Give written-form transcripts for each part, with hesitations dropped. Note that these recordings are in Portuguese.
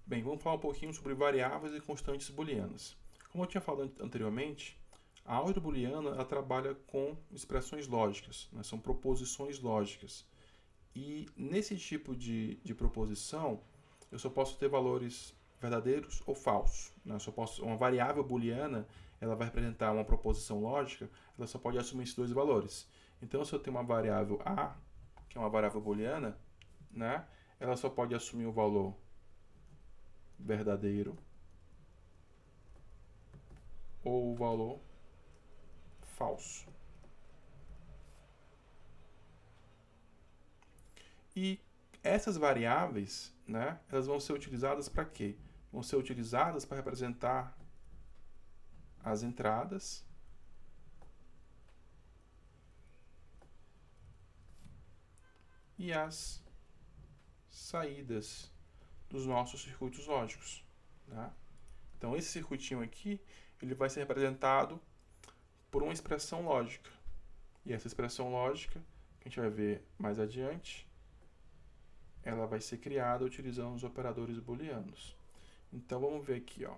Bem, vamos falar um pouquinho sobre variáveis e constantes booleanas. Como eu tinha falado anteriormente, a álgebra booleana ela trabalha com expressões lógicas, né? São proposições lógicas. E nesse tipo de proposição, eu só posso ter valores verdadeiros ou falsos, né? Uma variável booleana ela vai representar uma proposição lógica, ela só pode assumir esses dois valores. Então, se eu tenho uma variável a, que é uma variável booleana, né? Ela só pode assumir o valor verdadeiro ou o valor falso. E essas variáveis, né, elas vão ser utilizadas para quê? Vão ser utilizadas para representar as entradas e as saídas dos nossos circuitos lógicos. Tá? Então, esse circuitinho aqui ele vai ser representado por uma expressão lógica. E essa expressão lógica, que a gente vai ver mais adiante, ela vai ser criada utilizando os operadores booleanos. Então, vamos ver aqui. Ó.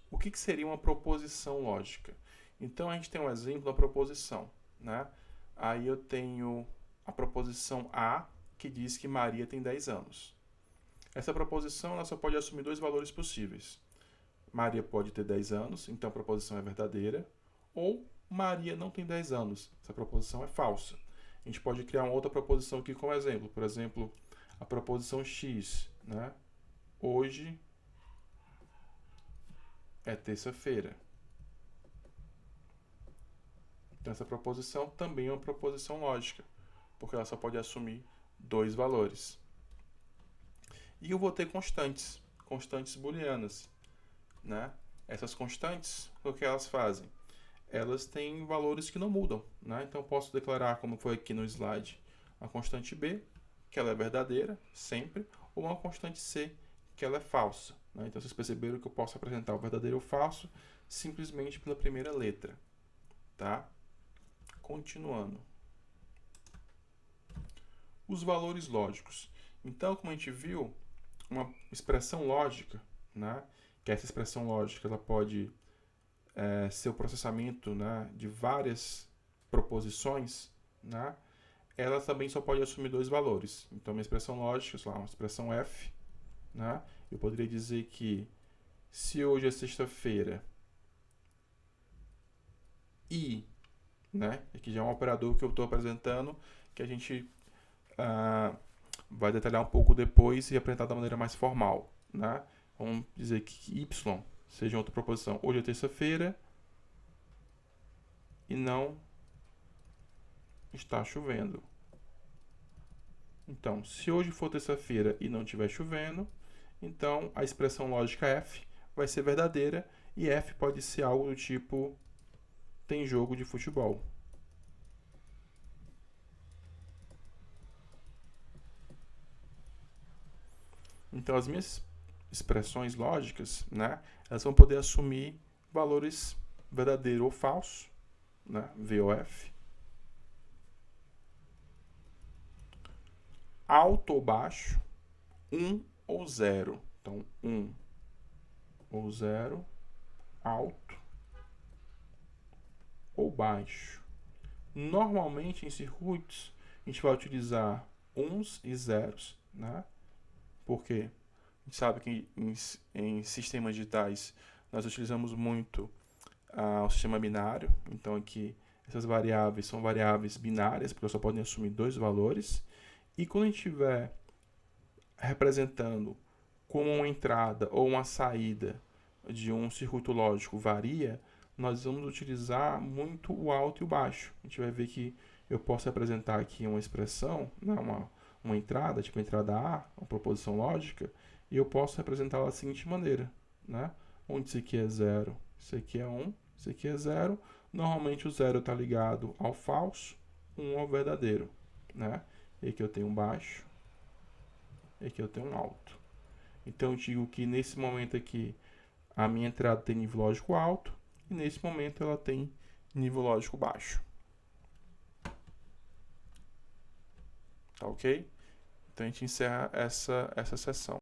O que seria uma proposição lógica? Então, a gente tem um exemplo da proposição. Né? Aí eu tenho a proposição A, que diz que Maria tem 10 anos. Essa proposição ela só pode assumir dois valores possíveis. Maria pode ter 10 anos, então a proposição é verdadeira, ou Maria não tem 10 anos, essa proposição é falsa. A gente pode criar uma outra proposição aqui como exemplo. Por exemplo, a proposição X. Né? Hoje é terça-feira. Então, essa proposição também é uma proposição lógica, porque ela só pode assumir dois valores. E eu vou ter constantes booleanas. Né? Essas constantes, o que elas fazem? Elas têm valores que não mudam. Né? Então, eu posso declarar, como foi aqui no slide, a constante B, que ela é verdadeira, sempre, ou uma constante C, que ela é falsa. Né? Então, vocês perceberam que eu posso apresentar o verdadeiro ou falso simplesmente pela primeira letra. Tá? Continuando. Os valores lógicos. Então, como a gente viu, uma expressão lógica, né? Que essa expressão lógica ela pode ser o processamento, né, de várias proposições, né? Ela também só pode assumir dois valores. Então, minha expressão lógica, sei lá, uma expressão f, né? Eu poderia dizer que se hoje é sexta-feira e, né? Aqui já é um operador que eu estou apresentando que a gente vai detalhar um pouco depois e apresentar da maneira mais formal, né? Vamos dizer que y seja outra proposição. Hoje é terça-feira e não está chovendo. Então, se hoje for terça-feira e não estiver chovendo, então a expressão lógica f vai ser verdadeira e f pode ser algo do tipo tem jogo de futebol. Então, as minhas expressões lógicas, né, elas vão poder assumir valores verdadeiro ou falso, né, V ou F, alto ou baixo, 1 ou 0. Então, 1 ou 0, alto ou baixo. Normalmente, em circuitos, a gente vai utilizar uns e zeros, né? Porque a gente sabe que em sistemas digitais nós utilizamos muito o sistema binário. Então, aqui, essas variáveis são variáveis binárias, porque só podem assumir dois valores. E quando a gente estiver representando como uma entrada ou uma saída de um circuito lógico varia, nós vamos utilizar muito o alto e o baixo. A gente vai ver que eu posso representar aqui uma expressão, né, uma entrada, tipo a entrada A, uma proposição lógica, e eu posso representá-la da seguinte maneira, né? Onde isso aqui é 0, isso aqui é 1, isso aqui é 0. Normalmente o 0 está ligado ao falso, 1 ao verdadeiro, né? E aqui eu tenho um baixo, e aqui eu tenho um alto. Então eu digo que nesse momento aqui a minha entrada tem nível lógico alto e nesse momento ela tem nível lógico baixo. Tá ok? Então a gente encerra essa sessão.